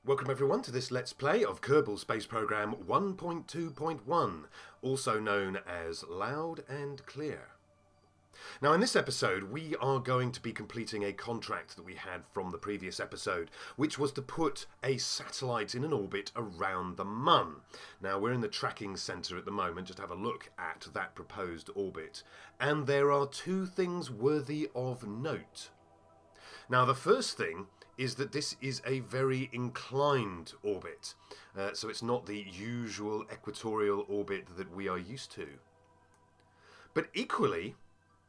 Welcome everyone to this Let's Play of Kerbal Space Program 1.2.1, also known as Loud and Clear. Now in this episode we are going to be completing a contract that we had from the previous episode, which was to put a satellite in an orbit around the Mun. Now we're in the tracking centre at the moment, just have a look at that proposed orbit, and there are two things worthy of note. Now the first thing is that this is a very inclined orbit, so it's not the usual equatorial orbit that we are used to. But equally,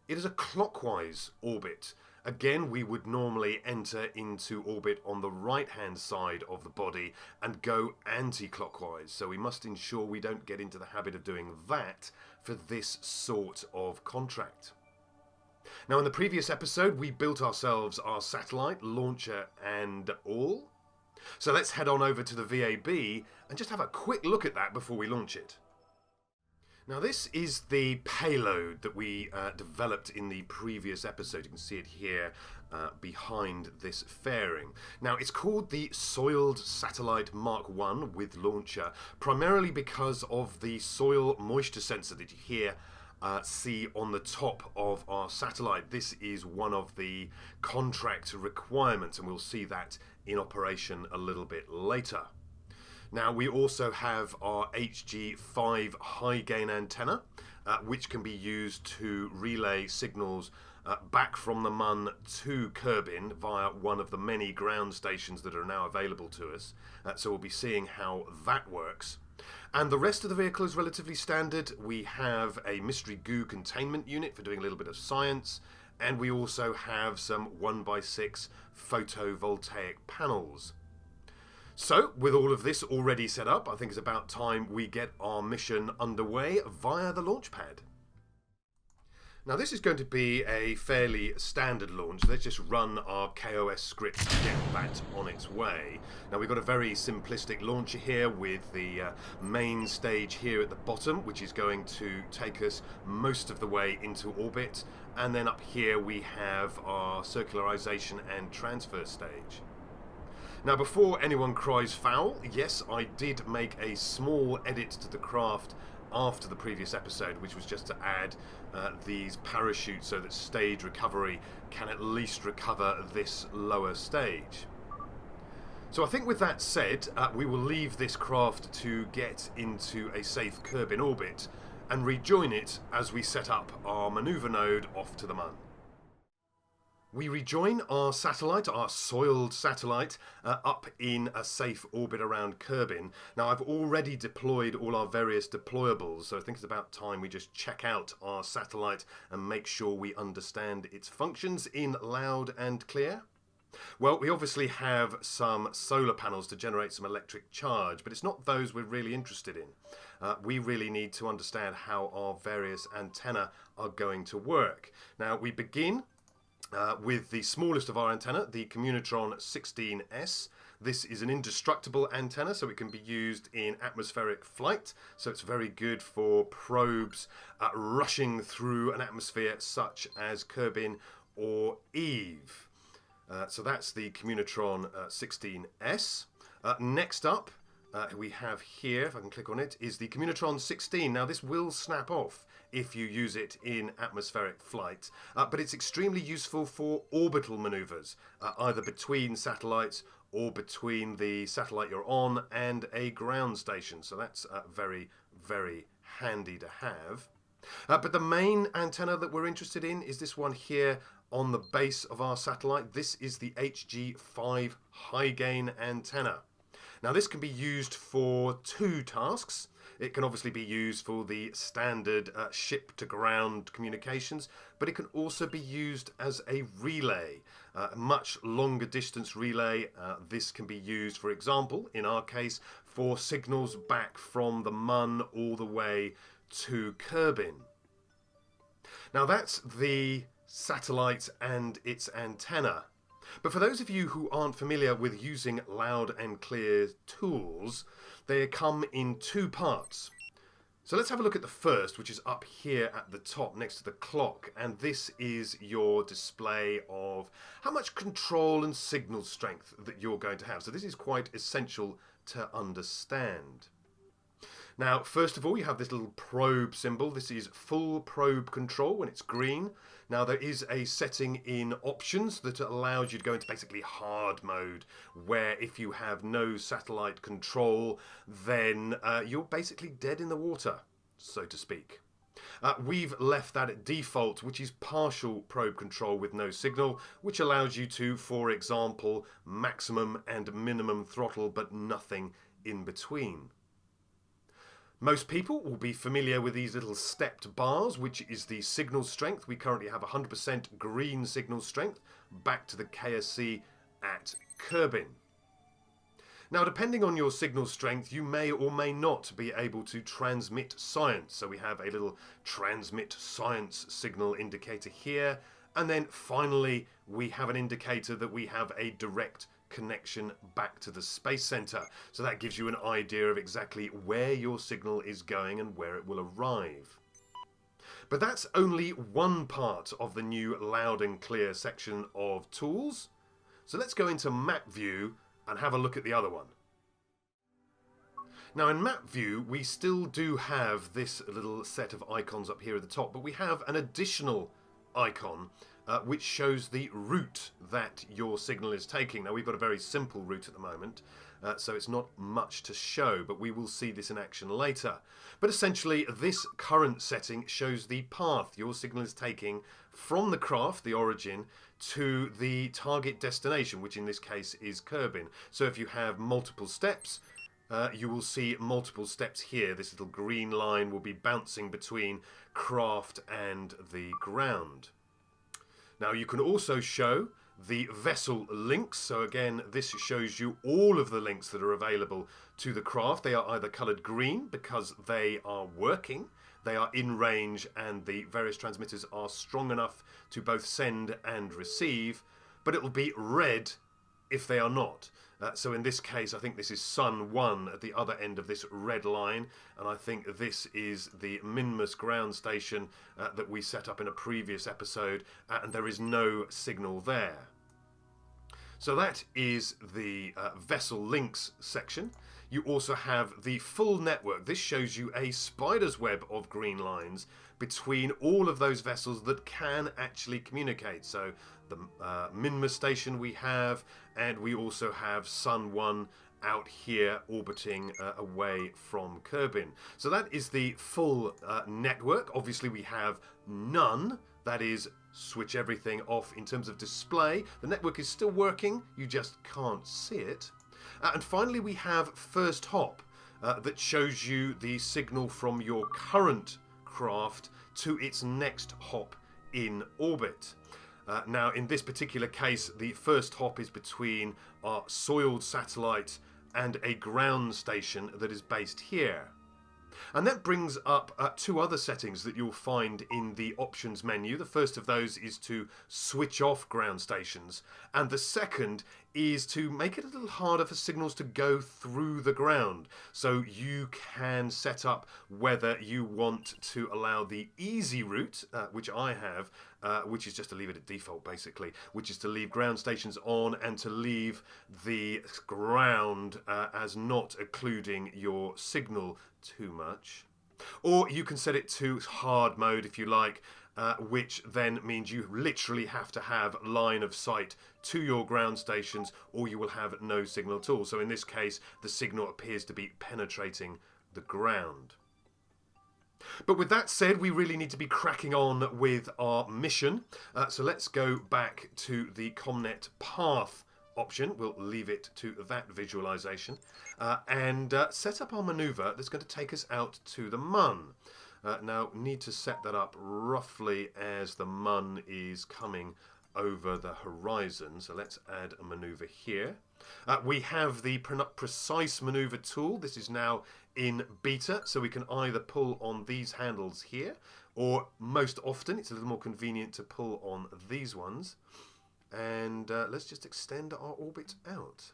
it is a clockwise orbit. Again, we would normally enter into orbit on the right-hand side of the body and go anti-clockwise, so we must ensure we don't get into the habit of doing that for this sort of contract. Now in the previous episode we built ourselves our satellite, launcher and all. So let's head on over to the VAB and just have a quick look at that before we launch it. Now this is the payload that we developed in the previous episode. You can see it here behind this fairing. Now it's called the Soiled Satellite Mark I with launcher, primarily because of the soil moisture sensor that you hear see on the top of our satellite. This is one of the contract requirements, and we'll see that in operation a little bit later. Now we also have our HG5 high gain antenna, which can be used to relay signals back from the Mun to Kerbin via one of the many ground stations that are now available to us. So we'll be seeing how that works. And the rest of the vehicle is relatively standard. We have a mystery goo containment unit for doing a little bit of science, and we also have some 1x6 photovoltaic panels. So, with all of this already set up, I think it's about time we get our mission underway via the launch pad. Now this is going to be a fairly standard launch. Let's just run our KOS script to get that on its way. Now we've got a very simplistic launcher here with the main stage here at the bottom, which is going to take us most of the way into orbit. And then up here we have our circularization and transfer stage. Now before anyone cries foul, yes, I did make a small edit to the craft after the previous episode, which was just to add these parachutes so that stage recovery can at least recover this lower stage. So I think with that said, we will leave this craft to get into a safe Kerbin orbit and rejoin it as we set up our maneuver node off to the Mun. We rejoin our satellite, our soiled satellite, up in a safe orbit around Kerbin. Now I've already deployed all our various deployables, so I think it's about time we just check out our satellite and make sure we understand its functions in loud and clear. Well, we obviously have some solar panels to generate some electric charge, but it's not those we're really interested in. We really need to understand how our various antennae are going to work. Now we begin with the smallest of our antenna, the Communotron 16S. This is an indestructible antenna, so it can be used in atmospheric flight. So it's very good for probes rushing through an atmosphere such as Kerbin or Eve. So that's the Communotron 16S. Next up, we have here, if I can click on it, is the Communotron 16. Now this will snap off if you use it in atmospheric flight, but it's extremely useful for orbital maneuvers, either between satellites or between the satellite you're on and a ground station. So that's very, very handy to have. But the main antenna that we're interested in is this one here on the base of our satellite. This is the HG5 high gain antenna. Now this can be used for two tasks. It can obviously be used for the standard ship-to-ground communications, but it can also be used as a relay, a much longer distance relay. This can be used, for example, in our case, for signals back from the Mun all the way to Kerbin. Now that's the satellite and its antenna. But for those of you who aren't familiar with using loud and clear tools, they come in two parts. So let's have a look at the first, which is up here at the top next to the clock, and this is your display of how much control and signal strength that you're going to have. So this is quite essential to understand. Now, first of all, you have this little probe symbol. This is full probe control when it's green. Now, there is a setting in options that allows you to go into basically hard mode, where if you have no satellite control, then you're basically dead in the water, so to speak. We've left that at default, which is partial probe control with no signal, which allows you to, for example, maximum and minimum throttle, but nothing in between. Most people will be familiar with these little stepped bars, which is the signal strength. We currently have 100% green signal strength back to the KSC at Kerbin. Now, depending on your signal strength, you may or may not be able to transmit science. So we have a little transmit science signal indicator here. And then finally, we have an indicator that we have a direct connection back to the Space Center. So that gives you an idea of exactly where your signal is going and where it will arrive. But that's only one part of the new loud and clear section of tools. So let's go into map view and have a look at the other one. Now in map view, we still do have this little set of icons up here at the top, but we have an additional icon which shows the route that your signal is taking. Now we've got a very simple route at the moment, so it's not much to show, but we will see this in action later. But essentially this current setting shows the path your signal is taking from the craft, the origin, to the target destination, which in this case is Kerbin. So if you have multiple steps, you will see multiple steps here. This little green line will be bouncing between craft and the ground. Now you can also show the vessel links. So again, this shows you all of the links that are available to the craft. They are either coloured green because they are working, they are in range, and the various transmitters are strong enough to both send and receive, but it will be red if they are not. So in this case, I think this is Sun 1 at the other end of this red line, and I think this is the Minmus ground station that we set up in a previous episode, and there is no signal there. So that is the vessel links section. You also have the full network. This shows you a spider's web of green lines between all of those vessels that can actually communicate. So the Minmus station we have, and we also have Sun 1 out here orbiting away from Kerbin. So that is the full network. Obviously we have none, that is switch everything off in terms of display. The network is still working, you just can't see it. And finally we have first hop that shows you the signal from your current craft to its next hop in orbit. Now in this particular case, the first hop is between our soiled satellite and a ground station that is based here. And that brings up two other settings that you'll find in the options menu. The first of those is to switch off ground stations, and the second is to make it a little harder for signals to go through the ground. So you can set up whether you want to allow the easy route, which I have, which is just to leave it at default basically, which is to leave ground stations on and to leave the ground as not occluding your signal too much. Or you can set it to hard mode if you like, which then means you literally have to have line of sight to your ground stations or you will have no signal at all. So in this case, the signal appears to be penetrating the ground. But with that said, we really need to be cracking on with our mission. So let's go back to the CommNet path option. We'll leave it to that visualization and set up our maneuver that's going to take us out to the Mun. Now need to set that up roughly as the Mun is coming over the horizon. So let's add a maneuver here. We have the precise maneuver tool. This is now in beta, so we can either pull on these handles here, or most often it's a little more convenient to pull on these ones. And let's just extend our orbit out.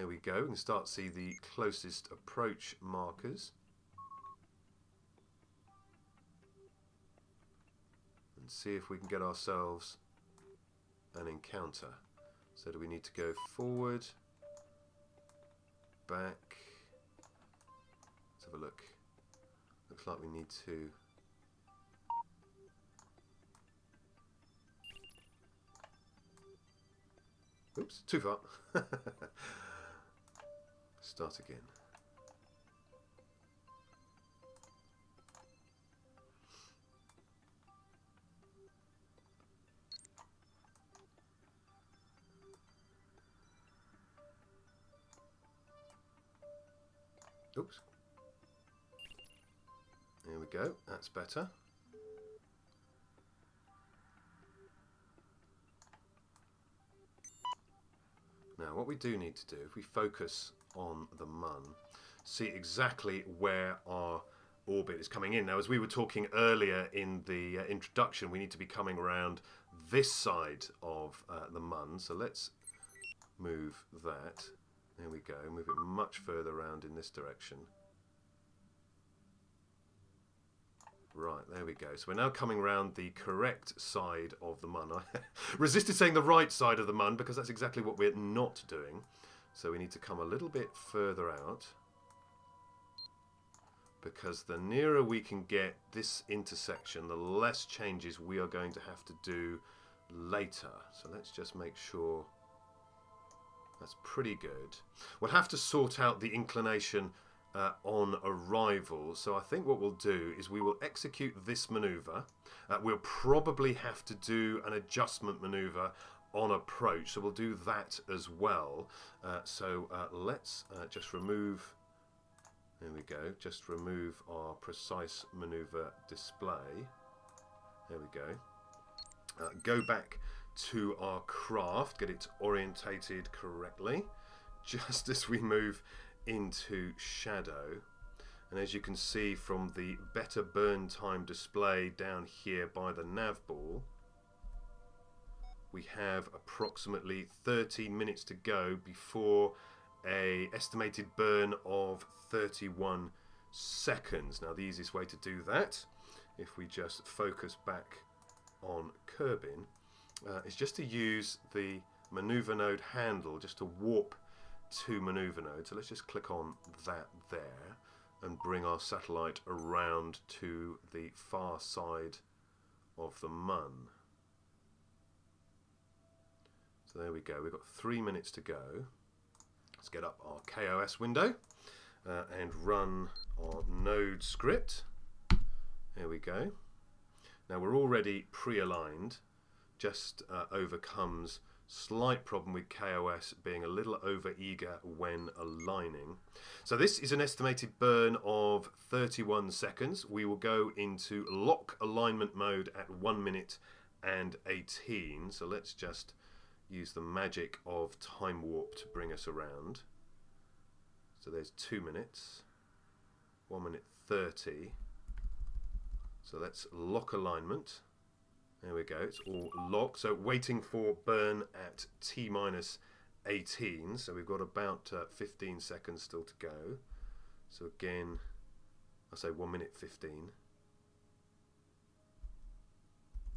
There we go. We can start to see the closest approach markers. And see if we can get ourselves an encounter. So do we need to go forward, back? Let's have a look. Looks like we need to... Oops, too far. Start again. Oops. There we go. That's better. Now, what we do need to do, if we focus on the Mun, see exactly where our orbit is coming in. Now, as we were talking earlier in the introduction, we need to be coming around this side of the Mun. So let's move that. There we go. Move it much further around in this direction. Right, there we go. So we're now coming around the correct side of the Mun. I resisted saying the right side of the Mun because that's exactly what we're not doing. So we need to come a little bit further out, because the nearer we can get this intersection, the less changes we are going to have to do later. So let's just make sure that's pretty good. We'll have to sort out the inclination on arrival. So I think what we'll do is we will execute this maneuver. We'll probably have to do an adjustment maneuver on approach, so we'll do that as well. Let's just remove, there we go, just remove our precise maneuver display. There we go. Go back to our craft, get it orientated correctly, just as we move into shadow. And as you can see from the better burn time display down here by the nav ball, we have approximately 30 minutes to go before a estimated burn of 31 seconds. Now the easiest way to do that, if we just focus back on Kerbin, is just to use the maneuver node handle just to warp to maneuver node. So let's just click on that there and bring our satellite around to the far side of the Mun. So there we go, we've got 3 minutes to go. Let's get up our KOS window and run our node script. There we go. Now we're already pre-aligned, just overcomes slight problem with KOS being a little over eager when aligning. So this is an estimated burn of 31 seconds. We will go into lock alignment mode at 1 minute and 18. So let's just use the magic of time warp to bring us around. So there's 2 minutes, 1 minute 30. So let's lock alignment. There we go, it's all locked. So waiting for burn at T-minus 18. So we've got about 15 seconds still to go. So again, I'll say 1 minute 15.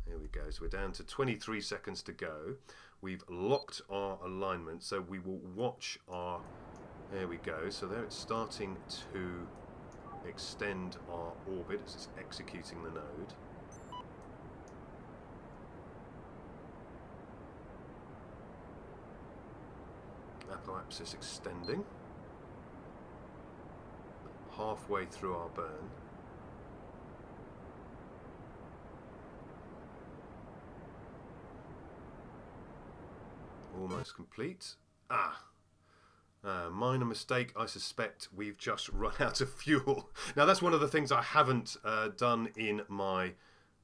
There we go, so we're down to 23 seconds to go. We've locked our alignment, so we will watch our, there we go, so there it's starting to extend our orbit as it's executing the node. Apoapsis extending. Halfway through our burn. Almost complete. Minor mistake. I suspect we've just run out of fuel. Now that's one of the things I haven't done in my...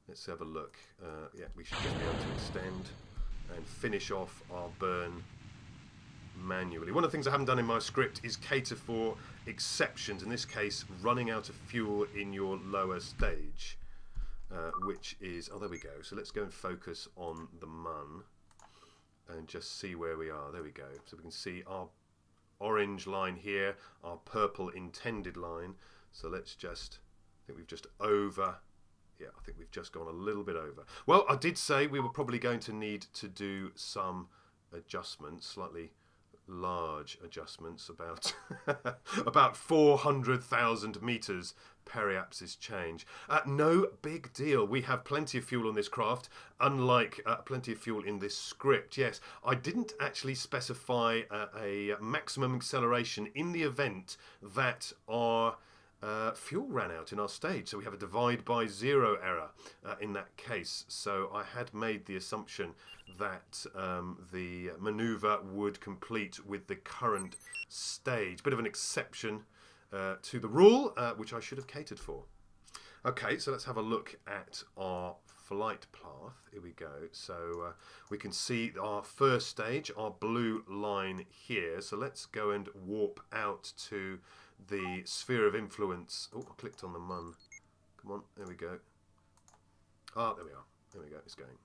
Let's have a look. Yeah, we should just be able to extend and finish off our burn manually. One of the things I haven't done in my script is cater for exceptions. In this case, running out of fuel in your lower stage, which is... Oh, there we go. So let's go and focus on the Mun and just see where we are. There we go. So we can see our orange line here, our purple intended line. So let's just, I think we've just over, yeah, I think we've just gone a little bit over. Well, I did say we were probably going to need to do some adjustments, slightly large adjustments, about about 400,000 meters periapsis change. No big deal. We have plenty of fuel on this craft, unlike plenty of fuel in this script. Yes, I didn't actually specify a maximum acceleration in the event that our fuel ran out in our stage, so we have a divide by zero error in that case. So I had made the assumption that the maneuver would complete with the current stage. Bit of an exception to the rule, which I should have catered for. Okay, so let's have a look at our flight path. Here we go. So we can see our first stage, our blue line here. So let's go and warp out to the sphere of influence. Oh, I clicked on the mun. Come on, there we go. Ah, there we are. There we go, it's going.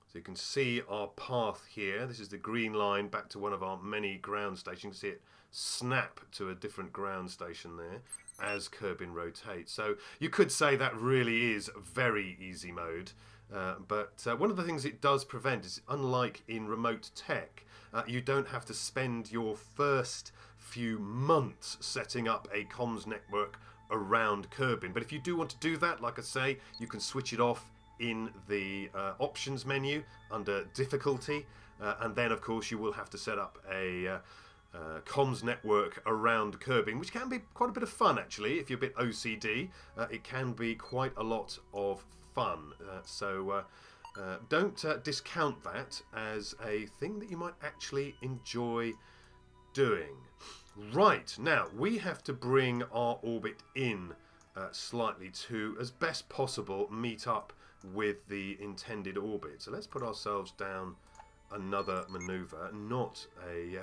So you can see our path here. This is the green line back to one of our many ground stations. You can see it snap to a different ground station there as Kerbin rotates. So you could say that really is very easy mode. But one of the things it does prevent is, unlike in remote tech, you don't have to spend your first few months setting up a comms network around Kerbin. But if you do want to do that, like I say, you can switch it off in the options menu under difficulty, and then of course you will have to set up a comms network around Kerbin, which can be quite a bit of fun actually. If you're a bit OCD, it can be quite a lot of fun. So don't discount that as a thing that you might actually enjoy doing. Right, now we have to bring our orbit in slightly to, as best possible, meet up with the intended orbit. So let's put ourselves down another maneuver, not a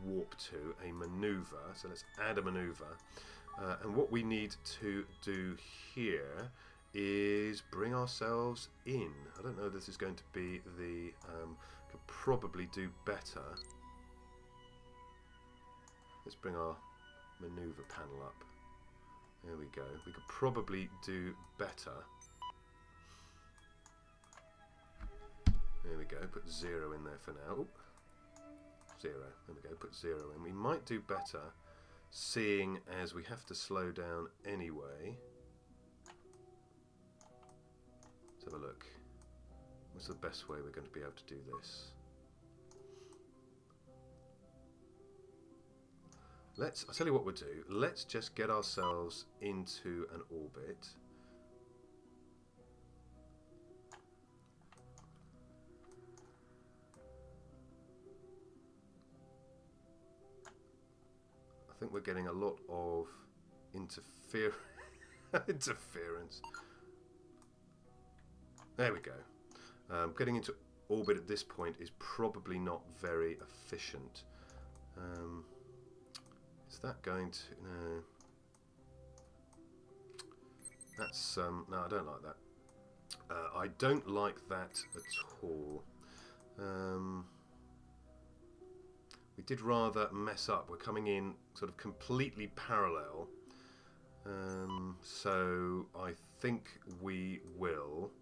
warp to, a maneuver. So let's add a maneuver. And what we need to do here is bring ourselves in. I don't know if this is going to be the... could probably do better. Let's bring our maneuver panel up. There we go. We could probably do better. There we go. Put 0 in there for now. Oop. 0. There we go. Put 0 in. We might do better, seeing as we have to slow down anyway. Let's have a look. What's the best way we're going to be able to do this? I'll tell you what we'll do. Let's just get ourselves into an orbit. I think we're getting a lot of interference. There we go. Getting into orbit at this point is probably not very efficient. Is that going to... No. That's... no, I don't like that. I don't like that at all. We did rather mess up. We're coming in sort of completely parallel. So I think we will...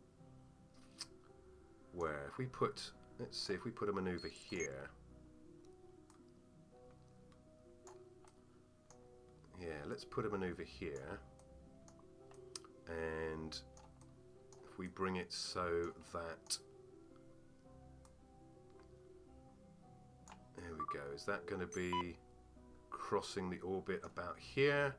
Where? If we put... Let's see, if we put a maneuver here... Yeah, let's put a maneuver here, and if we bring it so that, there we go, is that going to be crossing the orbit about here?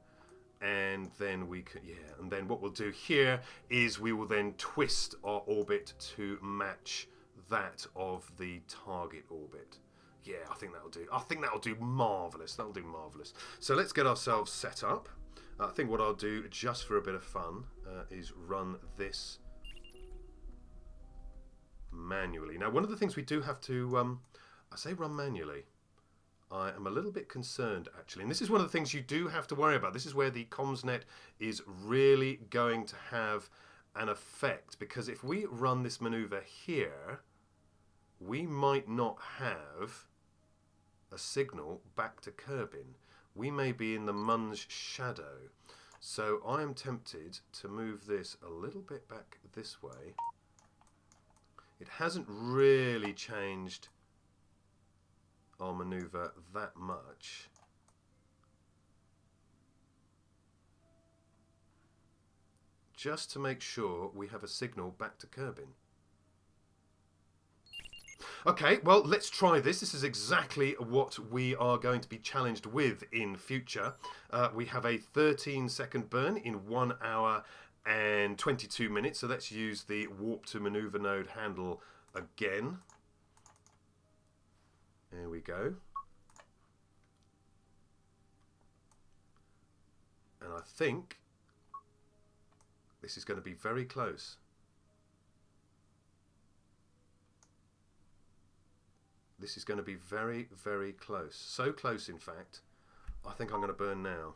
And then we can, yeah, and then what we'll do here is we will then twist our orbit to match that of the target orbit. Yeah, I think that'll do. I think that'll do marvellous. That'll do marvellous. So let's get ourselves set up. I think what I'll do, just for a bit of fun, is run this manually. Now, one of the things we do have to, I say run manually. I am a little bit concerned, actually. And this is one of the things you do have to worry about. This is where the CommNet is really going to have an effect. Because if we run this maneuver here... we might not have a signal back to Kerbin. We may be in the Mun's shadow. So I am tempted to move this a little bit back this way. It hasn't really changed our manoeuvre that much. Just to make sure we have a signal back to Kerbin. Okay, well, let's try this. This is exactly what we are going to be challenged with in future. We have a 13-second burn in 1 hour and 22 minutes. So let's use the warp to maneuver node handle again. There we go. And I think this is going to be very close. This is going to be very, very close. So close, in fact, I think I'm going to burn now.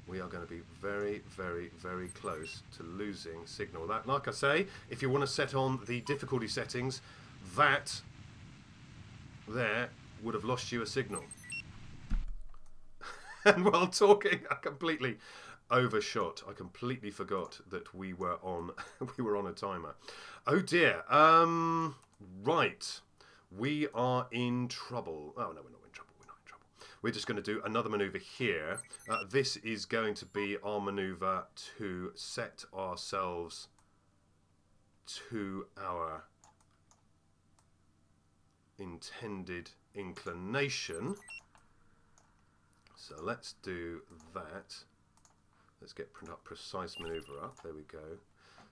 We are going to be very, very, very close to losing signal. That, like I say, if you want to set on the difficulty settings, that there would have lost you a signal. And while talking, I completely overshot. I completely forgot that we were on a timer. Oh dear. Right. We are in trouble. Oh no, we're not in trouble. We're not in trouble. We're just going to do another maneuver here. This is going to be our maneuver to set ourselves to our intended inclination. So let's do that. Let's get precise maneuver up. There we go.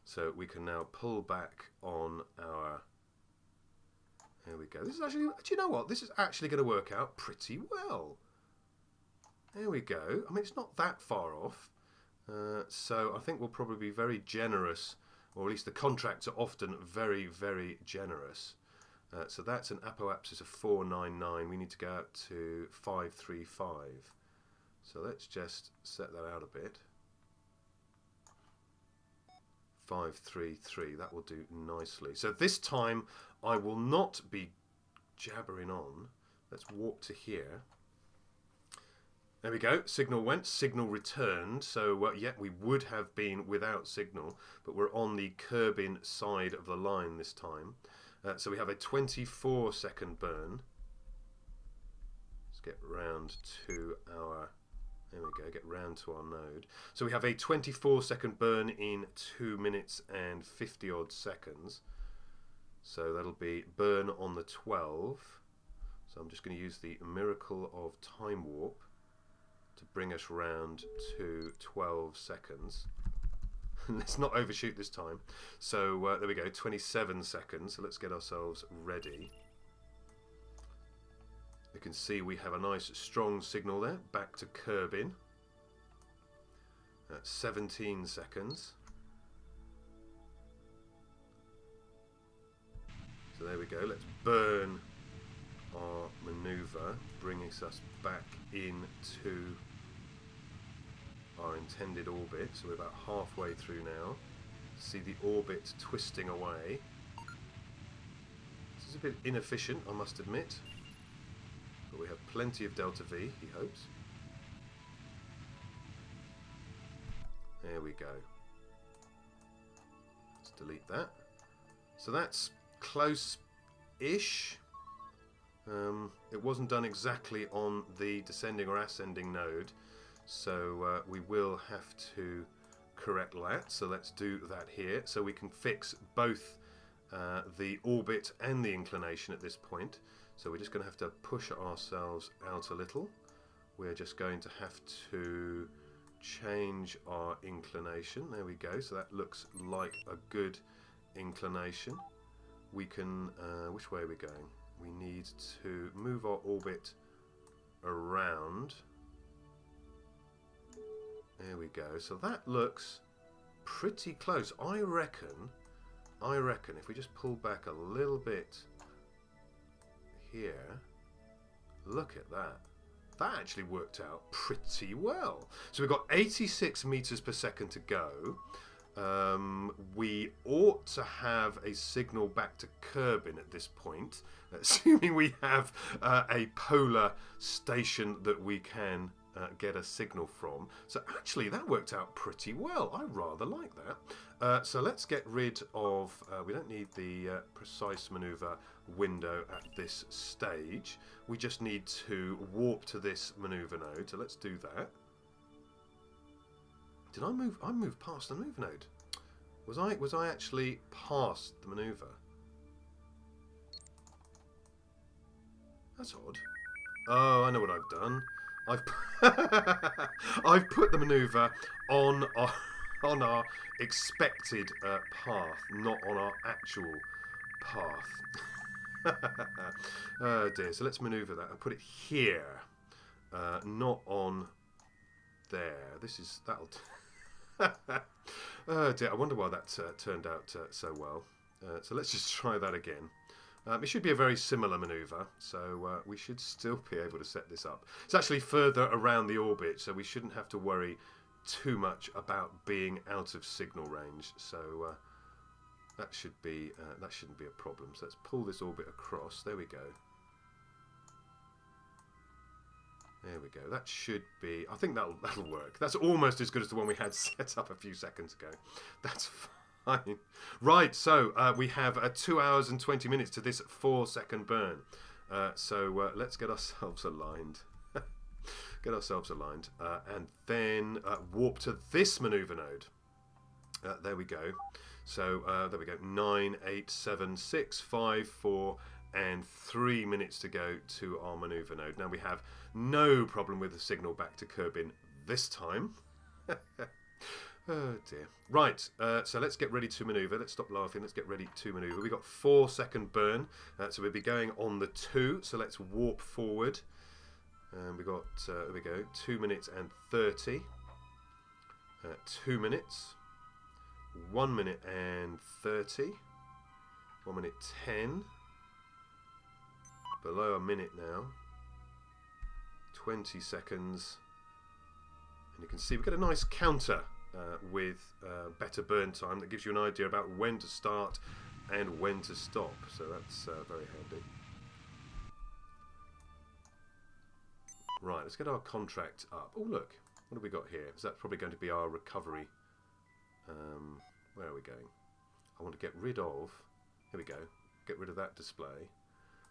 So we can now pull back on our... There we go. This is actually... Do you know what? This is actually going to work out pretty well. There we go. I mean, it's not that far off. So I think we'll probably be very generous, or at least the contracts are often very, very generous. So that's an apoapsis of 499. We need to go out to 535. So let's just set that out a bit. 533, that will do nicely. So this time I will not be jabbering on. Let's warp to here. There we go, signal went, signal returned. So yeah, we would have been without signal, but we're on the Kerbin side of the line this time. So we have a 24-second burn. Let's get round to our... There we go, get round to our node. So we have a 24-second burn in 2 minutes and 50-odd seconds. So that'll be burn on the 12. So I'm just going to use the miracle of time warp to bring us round to 12 seconds. Let's not overshoot this time. So there we go, 27 seconds. So let's get ourselves ready. You can see we have a nice strong signal there, back to Kerbin. At 17 seconds. So there we go, let's burn our manoeuvre, bringing us back into our intended orbit. So we're about halfway through now. See the orbit twisting away. This is a bit inefficient, I must admit. But we have plenty of delta V, he hopes. There we go. Let's delete that. So that's close-ish. It wasn't done exactly on the descending or ascending node, so we will have to correct that. So let's do that here. So we can fix both the orbit and the inclination at this point. So we're just going to have to push ourselves out a little. We're just going to have to change our inclination. There we go. So that looks like a good inclination. We can... which way are we going? We need to move our orbit around. There we go. So that looks pretty close. I reckon if we just pull back a little bit here, look at that. That actually worked out pretty well. So we've got 86 meters per second to go. We ought to have a signal back to Kerbin at this point, assuming we have a polar station that we can get a signal from. So actually that worked out pretty well. I rather like that. So let's get rid of, we don't need the precise maneuver window at this stage. We just need to warp to this maneuver node. So let's do that. Did I move? I moved past the maneuver node. Was I actually past the maneuver? That's odd. Oh, I know what I've done. I've put the maneuver on our expected path, not on our actual path. Oh dear. So let's maneuver that and put it here, not on there. That'll. Oh dear, I wonder why that turned out so well. So let's just try that again. It should be a very similar maneuver, so we should still be able to set this up. It's actually further around the orbit, so we shouldn't have to worry too much about being out of signal range. So that shouldn't be a problem. So let's pull this orbit across. There we go. There we go. That should be... I think that'll work. That's almost as good as the one we had set up a few seconds ago. That's fine. Right, so we have 2 hours and 20 minutes to this 4-second burn. So let's get ourselves aligned. Get ourselves aligned. And then warp to this maneuver node. There we go. So there we go. 9, 8, 7, 6, 5, 4... and 3 minutes to go to our maneuver node. Now we have no problem with the signal back to Kerbin this time. Oh dear. Right, so let's get ready to maneuver. Let's stop laughing. Let's get ready to maneuver. We've got 4-second burn, so we'll be going on the 2. So let's warp forward. And we've got, there we go, 2 minutes and 30. 2 minutes. 1 minute and 30. 1 minute 10. Below a minute now. 20 seconds. And you can see we've got a nice counter with better burn time that gives you an idea about when to start and when to stop. So that's very handy. Right, let's get our contract up. Oh look, what have we got here? Is that probably going to be our recovery? Where are we going? I want to get rid of... Here we go. Get rid of that display.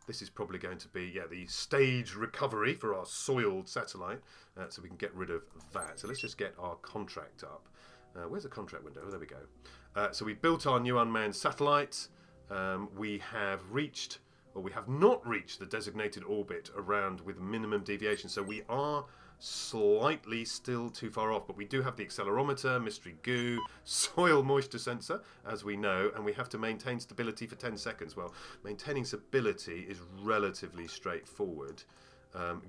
This is probably going to be, yeah, the stage recovery for our soiled satellite, so we can get rid of that. So let's just get our contract up. Where's the contract window? Oh, there we go. So we built our new unmanned satellite. We have reached, or we have not reached, the designated orbit around with minimum deviation. So we are slightly still too far off, but we do have the accelerometer, mystery goo, soil moisture sensor, as we know, and we have to maintain stability for 10 seconds. Well, maintaining stability is relatively straightforward.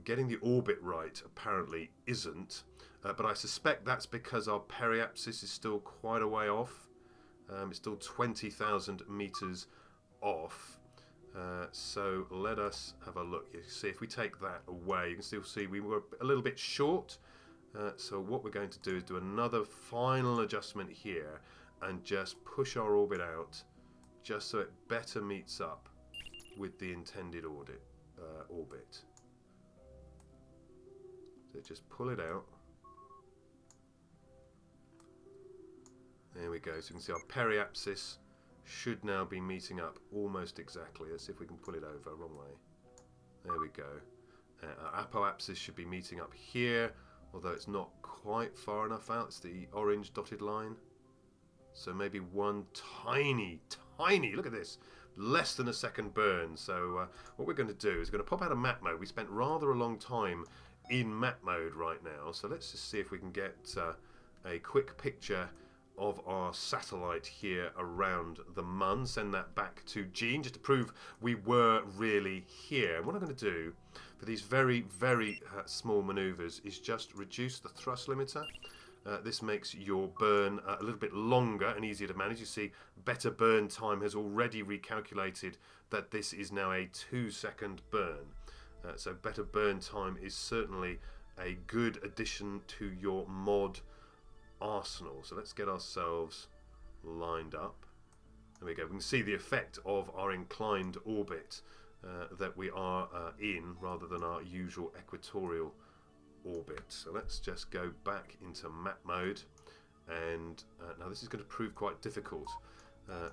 Getting the orbit right apparently isn't, but I suspect that's because our periapsis is still quite a way off. It's still 20,000 meters off. So let us have a look. You see, if we take that away, you can still see we were a little bit short. So what we're going to do is do another final adjustment here and just push our orbit out just so it better meets up with the intended orbit. So just pull it out. There we go. So you can see our periapsis should now be meeting up almost exactly. Let's see if we can pull it over. Wrong way. There we go. Our apoapsis should be meeting up here, although it's not quite far enough out. It's the orange dotted line. So maybe one tiny, look at this, less than a second burn. So what we're going to do is we're going to pop out of map mode. We spent rather a long time in map mode right now. So let's just see if we can get a quick picture of our satellite here around the Mun. Send that back to Gene just to prove we were really here. And what I'm going to do for these very, very small maneuvers is just reduce the thrust limiter. This makes your burn a little bit longer and easier to manage. You see, better burn time has already recalculated that this is now a 2-second burn. So better burn time is certainly a good addition to your mod arsenal. So let's get ourselves lined up. There we go. We can see the effect of our inclined orbit that we are in, rather than our usual equatorial orbit. So let's just go back into map mode, and now this is going to prove quite difficult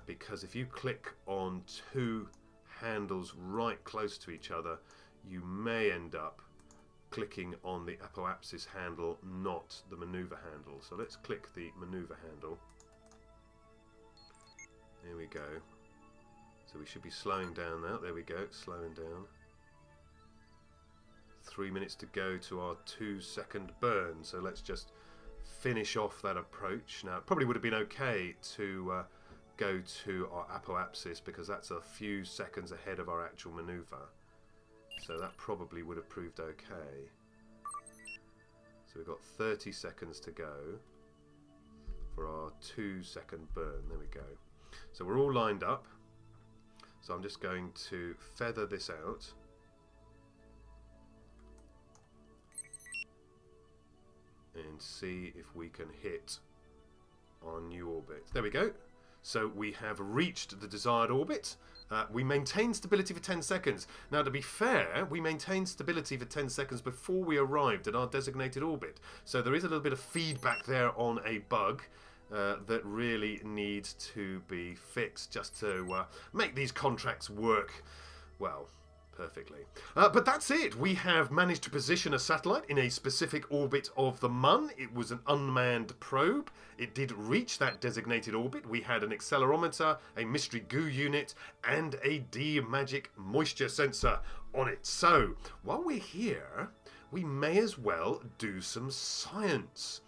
because if you click on two handles right close to each other, you may end up clicking on the apoapsis handle, not the maneuver handle. So let's click the maneuver handle. There we go. So we should be slowing down now. There we go, slowing down. 3 minutes to go to our 2-second burn. So let's just finish off that approach. Now, it probably would have been okay to go to our apoapsis because that's a few seconds ahead of our actual maneuver. So that probably would have proved okay. So we've got 30 seconds to go for our 2-second burn. There we go. So we're all lined up. So I'm just going to feather this out. And see if we can hit our new orbit. There we go. So we have reached the desired orbit. We maintained stability for 10 seconds. Now, to be fair, we maintained stability for 10 seconds before we arrived at our designated orbit. So there is a little bit of feedback there on a bug that really needs to be fixed just to make these contracts work, well, perfectly. But that's it. We have managed to position a satellite in a specific orbit of the Mun. It was an unmanned probe. It did reach that designated orbit. We had an accelerometer, a mystery goo unit, and a D-Magic moisture sensor on it. So, while we're here, we may as well do some science.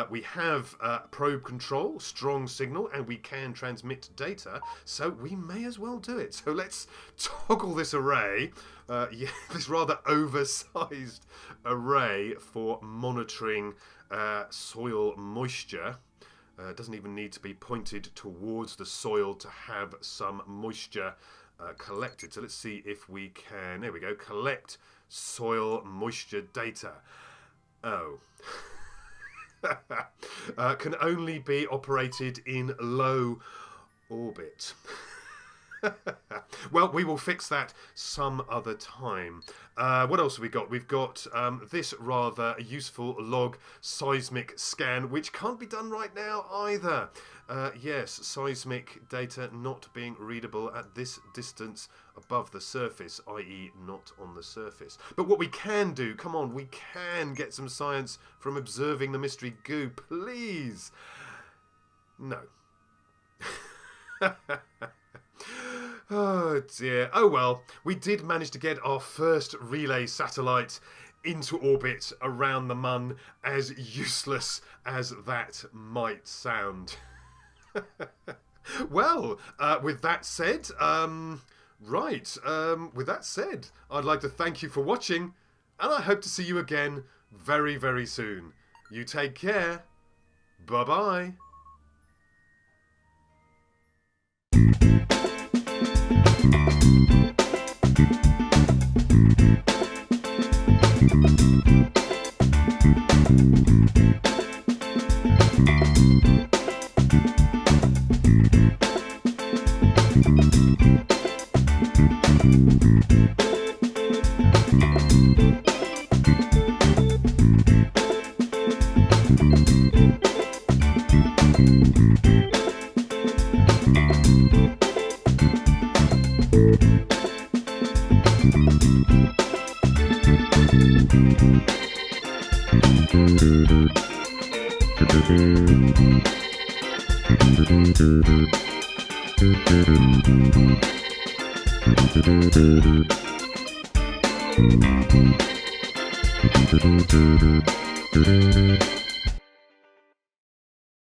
We have probe control, strong signal, and we can transmit data, so we may as well do it. So let's toggle this array, this rather oversized array for monitoring soil moisture. It doesn't even need to be pointed towards the soil to have some moisture collected. So let's see if we can, there we go, collect soil moisture data. Oh. Can only be operated in low orbit. Well, we will fix that some other time. What else have we got? We've got this rather useful log seismic scan, which can't be done right now either. Yes, seismic data not being readable at this distance above the surface, i.e. not on the surface. But what we can do, come on, we can get some science from observing the mystery goo, please. No. Oh dear. Oh well, we did manage to get our first relay satellite into orbit around the Mun, as useless as that might sound. Well, with that said, with that said, I'd like to thank you for watching, and I hope to see you again very, very soon. You take care. Bye-bye. Thank you.